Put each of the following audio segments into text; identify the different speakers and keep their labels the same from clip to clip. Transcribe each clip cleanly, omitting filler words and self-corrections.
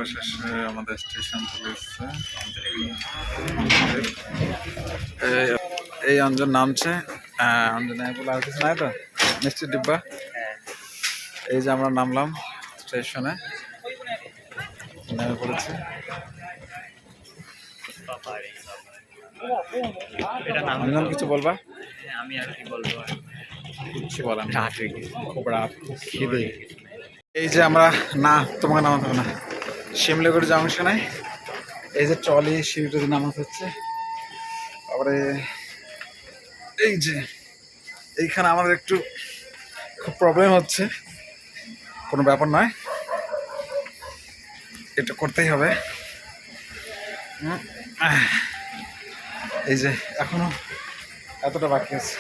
Speaker 1: অবশেষে আমাদের স্টেশন চলে এসছে। এই অঞ্জন নামছে। অঞ্জন বলে আর কিছু নাই তো, মিষ্টির ডিব্বা। এই যে আমরা নামলাম স্টেশনে, নেমে পড়েছি। অঞ্জন কিছু বলবা?
Speaker 2: আমি আর কি বলবো,
Speaker 1: কিছু বলার না, খুব রাত, খুব খিদে। এই যে আমরা তোমাকে নামাতে হবে না, শিমলাগুড়ি জাংশনে এই যে ট্রলি সিঁড়িটা নামাতে হচ্ছে। তারপরে এই যে এইখানে আমাদের একটু খুব প্রবলেম হচ্ছে, কোনো ব্যাপার নয়, এটা করতেই হবে। এই যে এখনো এতটা বাকি আছে।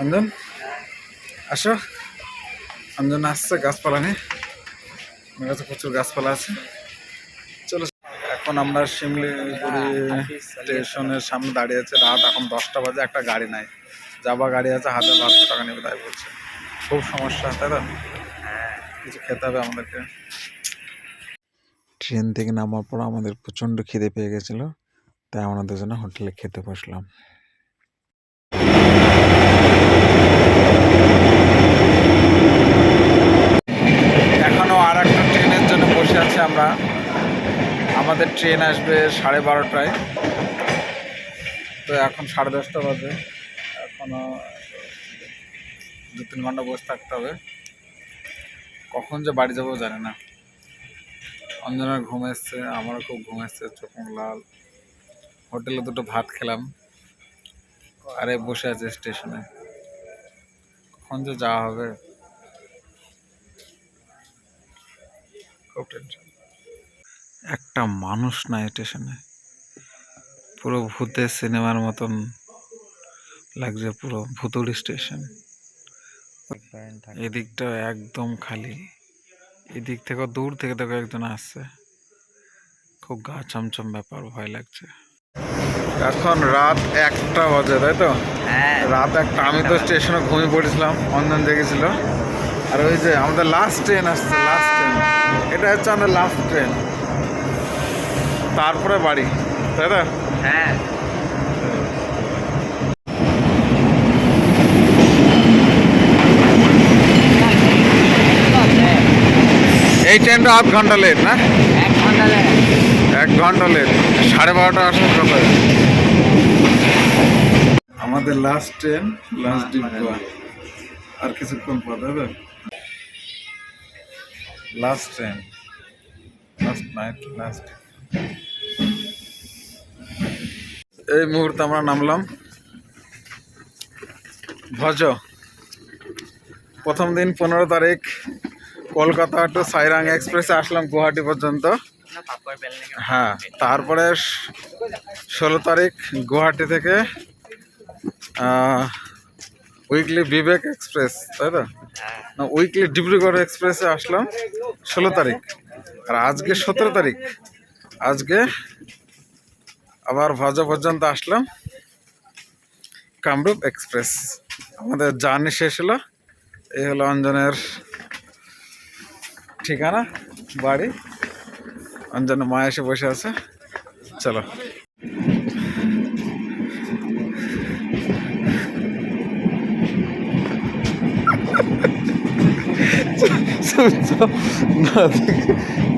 Speaker 1: অঞ্জন আসো, অঞ্জন আসছে গাছপালা নিয়ে, আমার কাছে প্রচুর গাছপালা আছে। চলো, এখন আমরা শিমলিগুড়ি স্টেশনের সামনে দাঁড়িয়ে আছে। রাত এখন 10টা বাজে, একটা গাড়ি নাই, যাবা গাড়ি আছে 1000-1200 টাকা নেবে তাই বলছে। খুব সমস্যা, তাই তো? কিছু খেতে হবে আমাদেরকে। ট্রেন থেকে নামার পর আমাদের প্রচণ্ড খিদে পেয়ে গেছিলো, তাই আমরা দুজনে হোটেলে খেতে বসলাম। এখনও আর একটা ট্রেনের জন্য বসে আছি আমরা। আমাদের ট্রেন আসবে 12:30টায়, তো এখন 10:30 বাজে। এখনও 2-3 ঘন্টা বসে থাকতে হবে। কখন যে বাড়ি যাবো জানি না। অঞ্জনার ঘুম এসছে, আমারও খুব ঘুম এসছে, চোখ লাল। হোটেলে 2টো ভাত খেলাম, আরে বসে আছে স্টেশনে, কখন যে যাওয়া হবে, খুব টেনশন। একটা মানুষ নাই স্টেশনে, পুরো ভূতের সিনেমার মতন লাগছে, পুরো ভুতুড়ি স্টেশন। এদিকটা একদম খালি, এদিক থেকে দূর থেকে দেখো একজন আসছে, খুব গা ছমছম ব্যাপার, ভয় লাগছে। এখন রাত 1টা বাজে, তাই তো?
Speaker 2: হ্যাঁ,
Speaker 1: রাত 1টা। আমি তো স্টেশনে ঘুমিয়ে পড়েছিলাম, অঞ্জন জেগেছিল। আর ওই যে আমাদের লাস্ট ট্রেন আসছে, লাস্ট ট্রেন, এটা হচ্ছে আমাদের লাস্ট ট্রেন, তারপরে বাড়ি, তাই তো?
Speaker 2: হ্যাঁ।
Speaker 1: এই ট্রেনটা 1/2 ঘন্টা লেট না?
Speaker 2: 1 ঘন্টা লাগে।
Speaker 1: 1 ঘন্টা লেট, 12:30 আসার কথা। আমাদের লাস্ট ট্রেন, লাস্ট ডিব্বা, আর কিছুক্ষণ পর, তাই তো? Last train, last night, last. এই মুহূর্তে আমরা নামলাম ভজ। প্রথম দিন 15 তারিখ কলকাতা টু সাইরাং এক্সপ্রেসে আসলাম গুয়াহাটি পর্যন্ত। হ্যাঁ, তারপরে 16 তারিখ গুয়াহাটি থেকে উইকলি বিবেক এক্সপ্রেস, তাই তো? না, উইকলি ডিব্রুগড় এক্সপ্রেসে আসলাম 16 তারিখ। আর আজকে 17 তারিখ, আজকে আবার ভজ পর্যন্ত আসলাম কামরূপ এক্সপ্রেস। আমাদের জার্নি শেষ হলো। এই হলো অঞ্জনের ঠিকানা, বাড়ি। অঞ্জনের মা এসে বসে আছে, চলো।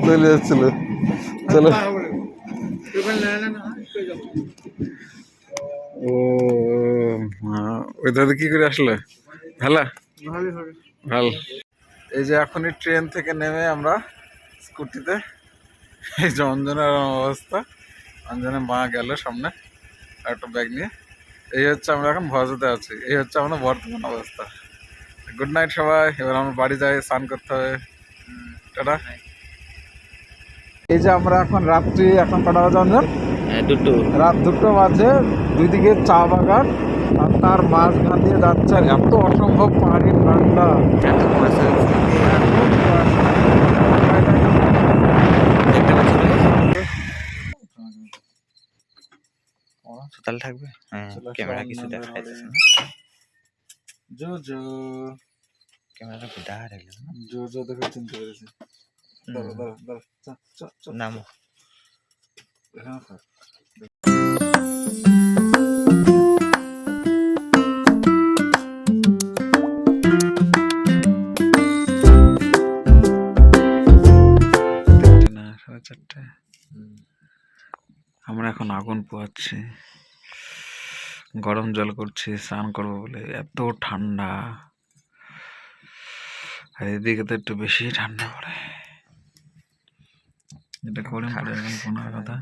Speaker 1: চলে যাচ্ছিল, চলো। ও ওই দাদা কি করে আসলে? ভালো, ভাল। এই যে এখনই ট্রেন থেকে নেমে আমরা স্কুটিতে, এই যে অঞ্জনের অবস্থা, অঞ্জনের মা গেল সামনে একটা ব্যাগ নিয়ে। এই হচ্ছে আমরা এখন ভজতে আছি, এই হচ্ছে আমাদের বর্তমান অবস্থা। গুড নাইট সবাই, এবার আমরা বাড়ি যাই, স্নান করতে হবে, টাটা। এই যে আমরা এখন রাত্রি, এখন কটা বাজে অঞ্জন? রাত 2টো বাজে। দুইদিকে চা বাগান, আর তার মাঝখান দিয়ে যাচ্ছে, আর এত অসম্ভব পাহাড়ি ঠান্ডা।
Speaker 2: তাহলে থাকবে, ক্যামেরা কিছু দেখা যাচ্ছে না।
Speaker 1: জো জো,
Speaker 2: ক্যামেরাটা দেখা গেল না।
Speaker 1: জো জো দেখে চিনতে পেরেছি। দাঁড়া দাঁড়া দাঁড়া চল চল চল
Speaker 2: নামো।
Speaker 1: এখানে থাক। না, 4:30। আমরা এখন আগুন পোহাচ্ছি, গরম জল করছি স্নান করবো বলে, এত ঠান্ডা। আর এদিকে তো একটু বেশি ঠান্ডা পড়ে, এটা গরম পড়ে এখন 15 কথা।